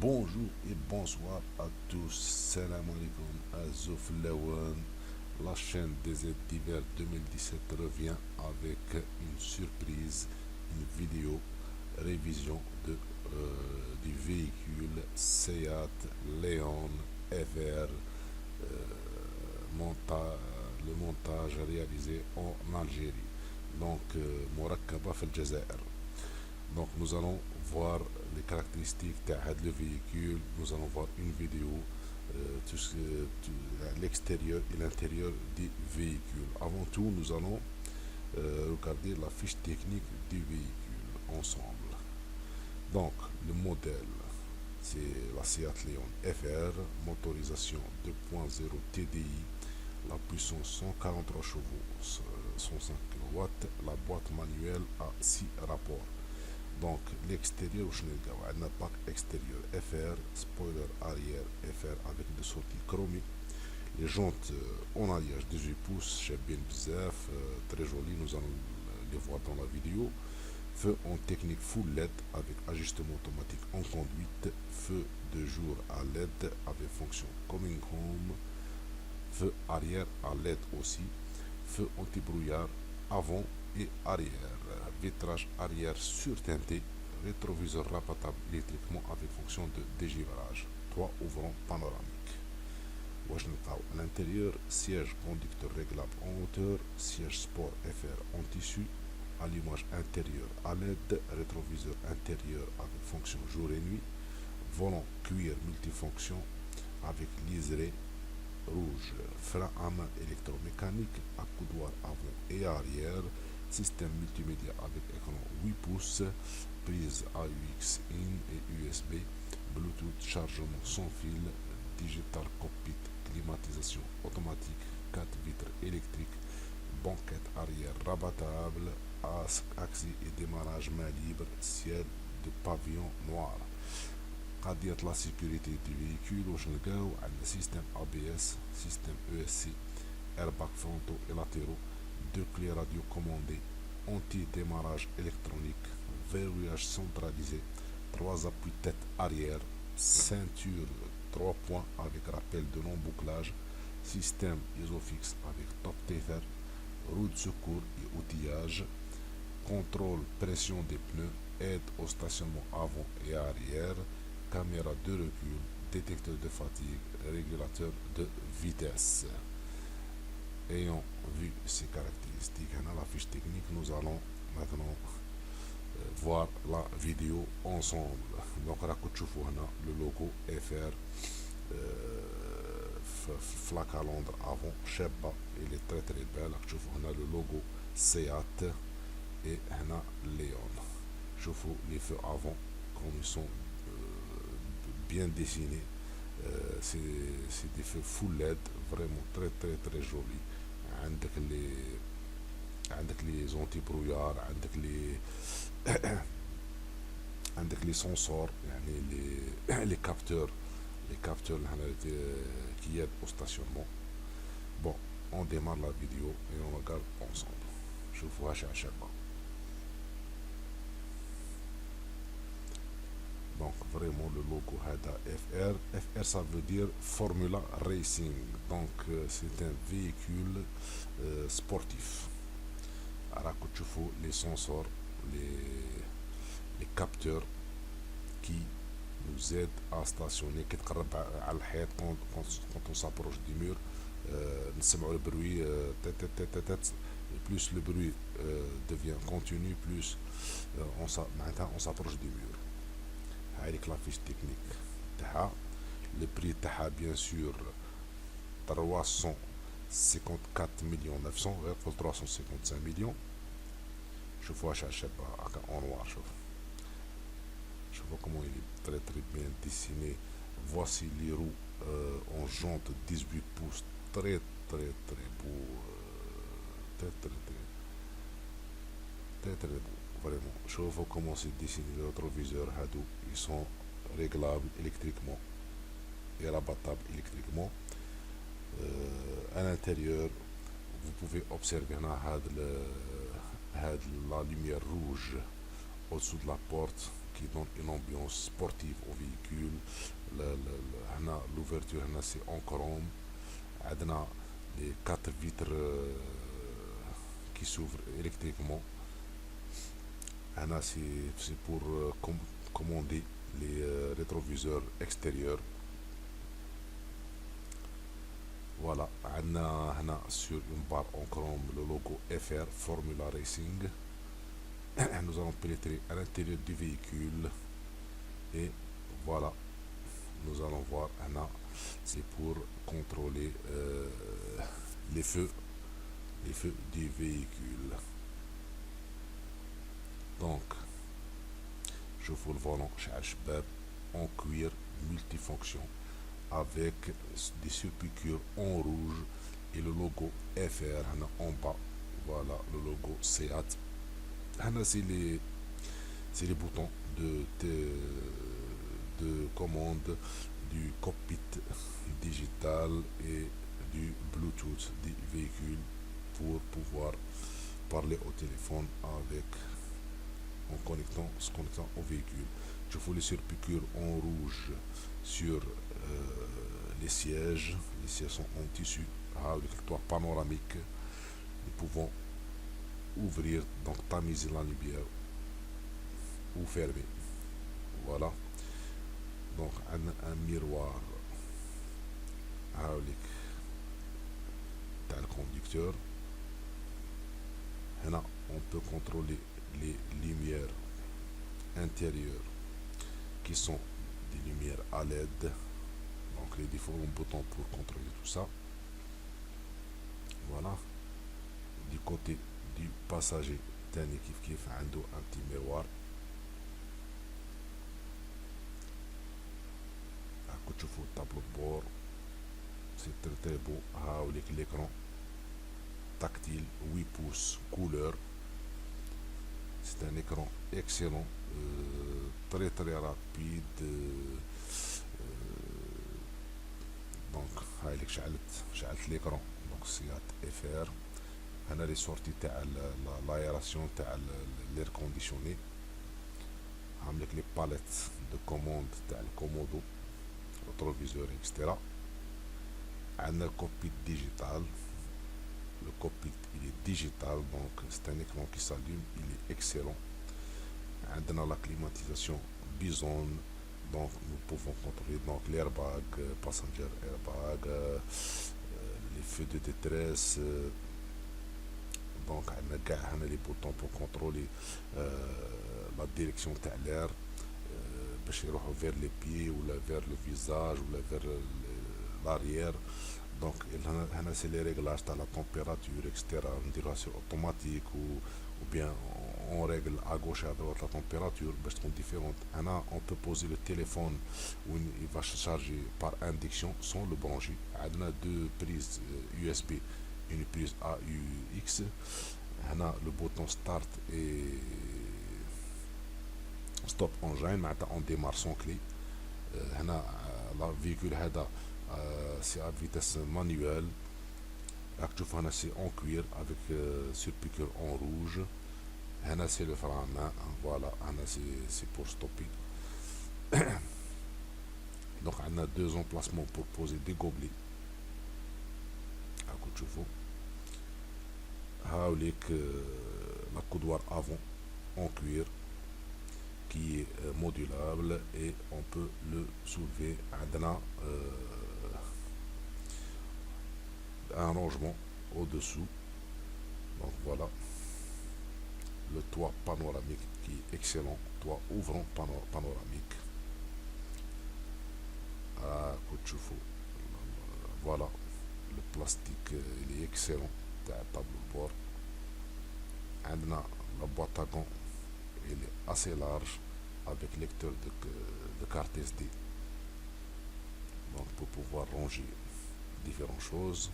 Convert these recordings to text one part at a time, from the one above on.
Bonjour et bonsoir à tous. Salam alaikum Azouf Lawan. La chaîne des aides d'hiver 2017 revient avec une surprise, une vidéo révision du véhicule Seat Leon FR, monta- le montage réalisé en Algérie. Donc, Morakaba في الجزائر. Donc nous allons voir les caractéristiques de le véhicule, nous allons voir une vidéo, l'extérieur et l'intérieur du véhicule. Avant tout, nous allons regarder la fiche technique du véhicule ensemble. Donc le modèle, c'est la Seat Leon FR, motorisation 2.0 TDI, la puissance 143 chevaux, 105 kW, la boîte manuelle à 6 rapports. Donc l'extérieur, on a un pack extérieur FR, spoiler arrière FR avec des sorties chromées. Les jantes en alliage 18 pouces, chez bien Bzaf, très joli, nous allons les voir dans la vidéo. Feu en technique full LED avec ajustement automatique en conduite, feu de jour à LED avec fonction coming home, feu arrière à LED aussi, feu anti-brouillard avant et arrière, vitrage arrière surteinté, rétroviseur rabattable électriquement avec fonction de dégivrage, toit ouvrant panoramique. À l'intérieur, siège conducteur réglable en hauteur, siège sport FR en tissu, allumage intérieur à LED, rétroviseur intérieur avec fonction jour et nuit, volant cuir multifonction avec liseré rouge, frein à main électromécanique, accoudoir avant et arrière, système multimédia avec écran 8 pouces, prise AUX in et USB, Bluetooth, chargement sans fil, digital cockpit, climatisation automatique, 4 vitres électriques, banquette arrière rabattable, accès et démarrage main libre, ciel de pavillon noir. قضية la sécurité du véhicule واش نلقاو عندنا système ABS, système ESC, airbag frontaux et latéraux, 2 clés radio commandées, anti-démarrage électronique, verrouillage centralisé, 3 appuis-tête arrière, ceinture 3 points avec rappel de non-bouclage, système isofix avec top tether, roue de secours et outillage, contrôle pression des pneus, aide au stationnement avant et arrière, caméra de recul, détecteur de fatigue, régulateur de vitesse. Ayant vu ces caractéristiques, dans la fiche technique, nous allons maintenant voir la vidéo ensemble. Donc, le logo FR, flaque à Londres avant, Sheba, il est très très belle. Le logo Seat et Léon. Je vous les feux avant, comme ils sont bien dessinés. C'est des feux full LED, vraiment très très très jolis. عندك les anti-brouillard, عندك les sensors, يعني les capteurs, qui aident au stationnement. Bon, on démarre la vidéo et on regarde ensemble. Je vous à chaque fois. Donc vraiment le logo Hada FR. FR ça veut dire Formula Racing. Donc c'est un véhicule sportif. Alors que tu fais les sensors, les capteurs qui nous aident à stationner quand on s'approche du mur. نسمعوا le bruit et plus le bruit devient continu, plus on s'approche du mur. Avec la fiche technique تاعها. Le prix تاعها bien sûr 354 millions 900 غير 355 millions. شوفوا شابة en noir. Je vois comment il est très très bien dessiné. Voici les roues en jante 18 pouces, très très très beau, très très très très très beau, vraiment. Je vois comment c'est dessiné. Les rétroviseurs Hadou, ils sont réglables électriquement et rabattables électriquement. À l'intérieur, vous pouvez observer la lumière rouge au-dessous de la porte. qui donne une ambiance sportive au véhicule. L'ouverture c'est en chrome. عندنا les 4 vitres qui s'ouvrent électriquement. C'est pour commander les rétroviseurs extérieurs. Voilà, on a sur une barre en chrome le logo FR Formula Racing. Nous allons pénétrer à l'intérieur du véhicule et voilà, nous allons voir, c'est pour contrôler les feux du véhicule. Donc, je vous le volant en cuir multifonction avec des surpiqûres en rouge et le logo FR en bas. Voilà le logo SEAT. C'est les boutons de commande du cockpit digital et du Bluetooth du véhicule pour pouvoir parler au téléphone se connectant au véhicule. Je fais les surpiqûres en rouge sur les sièges. Les sièges sont en tissu avec le toit panoramique. Nous pouvons ouvrir, donc tamiser la lumière ou fermer. Voilà. Donc un miroir avec le conducteur. Et là, on peut contrôler les lumières intérieures qui sont des lumières à LED. Donc les différents boutons pour contrôler tout ça. Voilà. Du côté du passager, تاني كيف عنده un petit miroir. راكو تشوفوا الطابلو بور سي تري beau. هاوليك l'écran tactile 8 pouces couleur. C'est un écran excellent, très rapide. Donc هايلك شعلت l'écran. Donc SEAT FR. هنا لي سورتي تاع l'aération تاع l'air conditionné. عاملك لي باليت دو كوموند تاع الكومودو rétroviseur etc. عندنا الكوكبيت ديجيتال. Le cockpit il est digital, donc c'est un écran qui s'allume, il est excellent. Dans la climatisation Bison, donc nous pouvons contrôler donc l'airbag, passenger airbag, les feux de détresse. Donc on a les boutons pour contrôler la direction de l'air, vers les pieds ou vers le visage ou vers l'arrière. Donc c'est les réglages de la température, etc. On dirait c'est automatique ou bien on règle à gauche et à droite la température, sont différentes. On peut poser le téléphone où il va se charger par induction sans le brancher. On a deux prises USB, une prise AUX. On a le bouton start et stop engine, on démarre sans clé. On a le véhicule c'est à vitesse manuelle. Actuellement c'est en cuir avec surpiqûre en rouge. C'est le frein à main. Voilà, c'est pour stopper. Donc on a deux emplacements pour poser des gobelets à coup de chevaux. La coudoir avant en cuir qui est modulable et on peut le soulever. Un rangement au-dessous. Donc voilà. Le toit panoramique qui est excellent. Toit ouvrant panoramique. À coup de chevaux. Voilà. Le plastique il est excellent. Tableau de bord. La boîte à gants elle est assez large avec lecteur de carte SD. Donc pour pouvoir ranger différentes choses.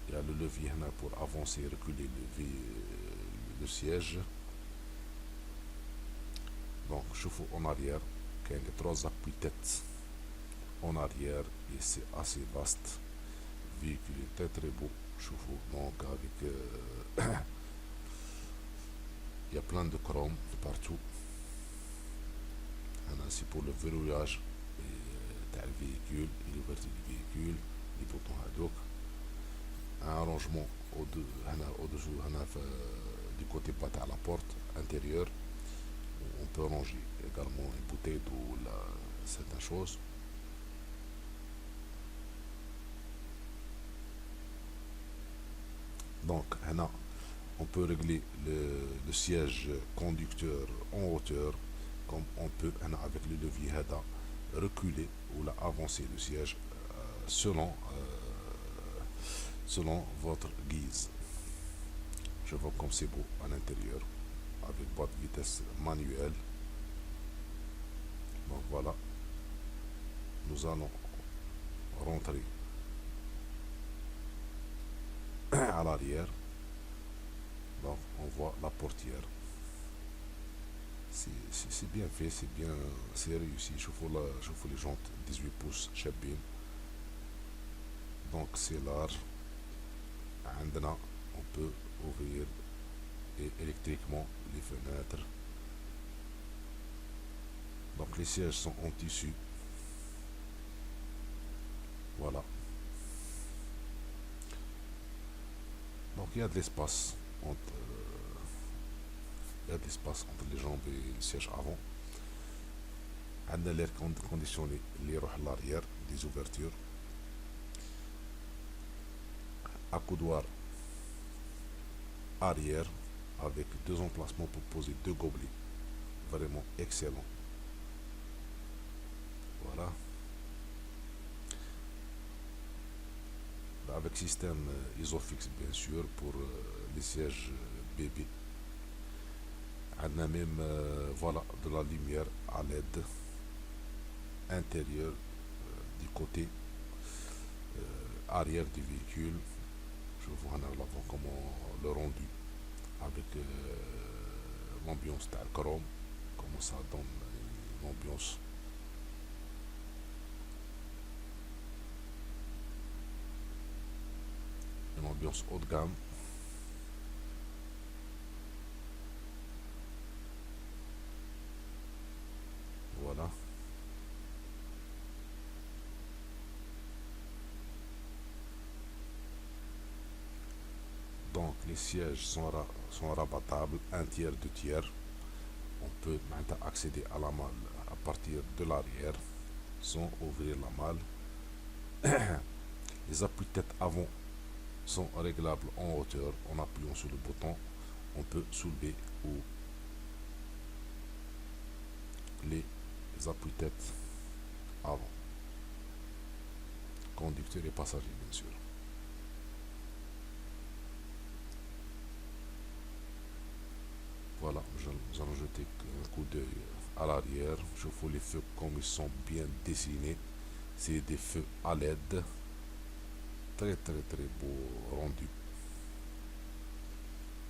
Il y a le levier pour avancer et reculer le siège. Donc chauffe en arrière, il y a les 3 appuis-têtes en arrière et c'est assez vaste. Véhicule est très beau, chauffe donc avec il y a plein de chrome partout. c'est pour le verrouillage تاع الفيهيكول et l'ouverture du véhicule, les boutons هادوك. Un rangement au-dessous هنا du côté bas تاع la porte intérieure. On peut ranger également une bouteille d'eau ou certaines choses. Donc هنا on peut régler le siège conducteur en hauteur, comme on peut avec le levier هذا reculer ou avancer le siège selon votre guise. Je vois comme c'est beau à l'intérieur avec boîte de vitesse manuelle. Donc voilà, nous allons rentrer à l'arrière. Donc on voit la portière. C'est bien fait, c'est réussi. Je fais les jantes 18 pouces شابين. Donc c'est large. عندنا on peut ouvrir électriquement les fenêtres. Donc les sièges sont en tissu. Voilà. Donc il y a de l'espace entre les jambes et le siège avant. On a l'air conditionné les roues à l'arrière, des ouvertures. Accoudoir arrière avec deux emplacements pour poser deux gobelets. Vraiment excellent. Voilà. Avec système Isofix bien sûr pour les sièges bébé. On a même voilà, de la lumière à LED intérieur du côté arrière du véhicule. Je vois en avant comment le rendu avec l'ambiance de chrome, comment ça donne une ambiance haut de gamme. Voilà. Donc les sièges sont rabattables, un tiers, deux tiers. On peut maintenant accéder à la malle à partir de l'arrière sans ouvrir la malle. Les appuis-têtes avant sont réglables en hauteur. En appuyant sur le bouton, on peut soulever ou les appuis-têtes avant. Conducteur et passager, bien sûr. Voilà, nous allons jeter un coup d'œil à l'arrière. Je vois les feux comme ils sont bien dessinés. C'est des feux à LED. Très très très beau rendu.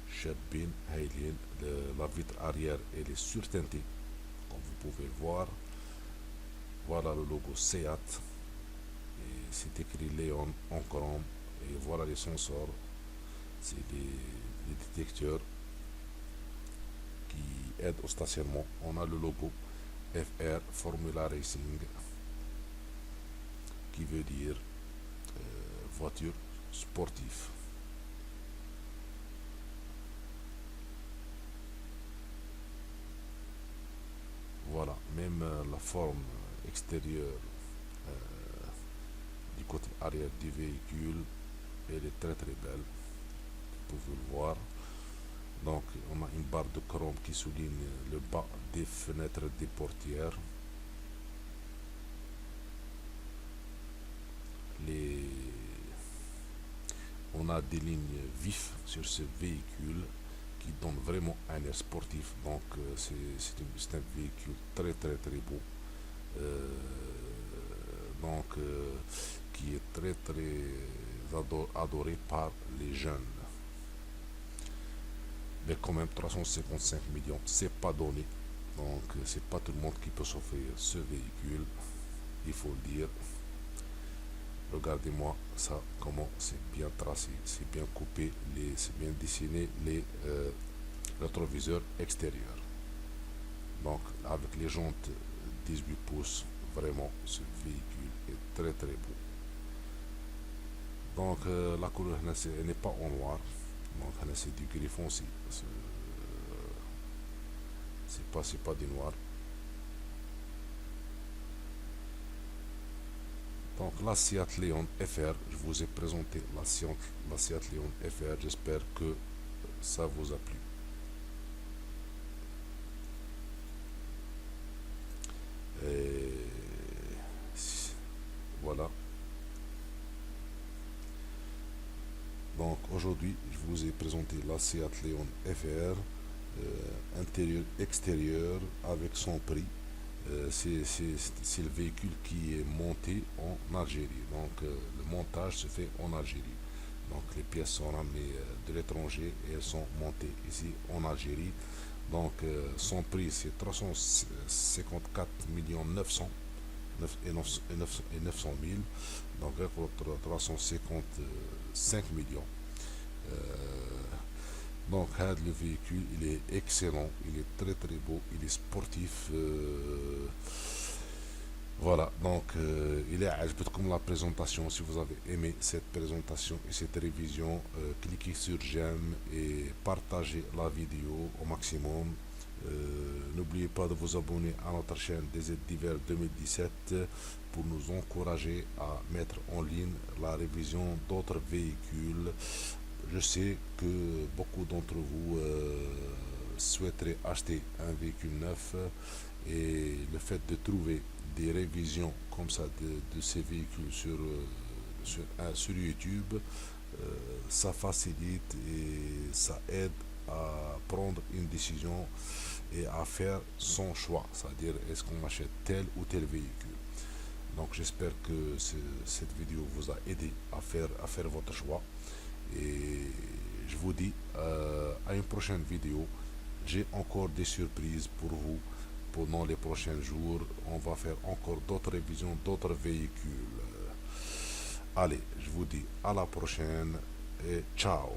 Chabine, Hailin. La vitre arrière elle est surteintée, comme vous pouvez le voir. Voilà le logo Seat. C'est écrit Léon en chrome. Et voilà les sensors. C'est des détecteurs qui aident au stationnement. On a le logo FR Formula Racing qui veut dire voiture sportive. Voilà, même la forme extérieure du côté arrière du véhicule, elle est très très belle. Vous pouvez le voir. Donc on a une barre de chrome qui souligne le bas des fenêtres des portières. On a des lignes vives sur ce véhicule qui donne vraiment un air sportif. Donc c'est un véhicule très très très beau. Donc qui est très très adoré par les jeunes. Mais quand même 355 millions, c'est pas donné. Donc c'est pas tout le monde qui peut s'offrir ce véhicule, il faut le dire. Regardez-moi ça, comment c'est bien tracé, c'est bien coupé, c'est bien dessiné les rétroviseurs extérieurs. Donc avec les jantes 18 pouces. Vraiment, ce véhicule est très très beau. Donc la couleur elle n'est pas en noir. Donc c'est du gris foncé. C'est pas du noir. Donc la Seat Leon FR, je vous ai présenté la Seat Leon FR, j'espère que ça vous a plu. Et voilà. Donc aujourd'hui, je vous ai présenté la Seat Leon FR, intérieur, extérieur, avec son prix. C'est le véhicule qui est monté en Algérie. Donc le montage se fait en Algérie. Donc les pièces sont ramenées de l'étranger et elles sont montées ici en Algérie. Donc son prix c'est 354 millions 900 et 900 000. Donc 355 millions. Euh, donc le véhicule il est excellent, il est très très beau, il est sportif. Voilà, donc il est comme la présentation. Si vous avez aimé cette présentation et cette révision, cliquez sur j'aime et partagez la vidéo au maximum. N'oubliez pas de vous abonner à notre chaîne des aides d'hiver 2017 pour nous encourager à mettre en ligne la révision d'autres véhicules. Je sais que beaucoup d'entre vous souhaiteraient acheter un véhicule neuf et le fait de trouver des révisions comme ça de ces véhicules sur YouTube, ça facilite et ça aide à prendre une décision et à faire son choix, c'est-à-dire est-ce qu'on achète tel ou tel véhicule. Donc j'espère que cette vidéo vous a aidé à faire votre choix et je vous dis à une prochaine vidéo. J'ai encore des surprises pour vous pendant les prochains jours. On va faire encore d'autres révisions, d'autres véhicules. Allez, je vous dis à la prochaine et ciao.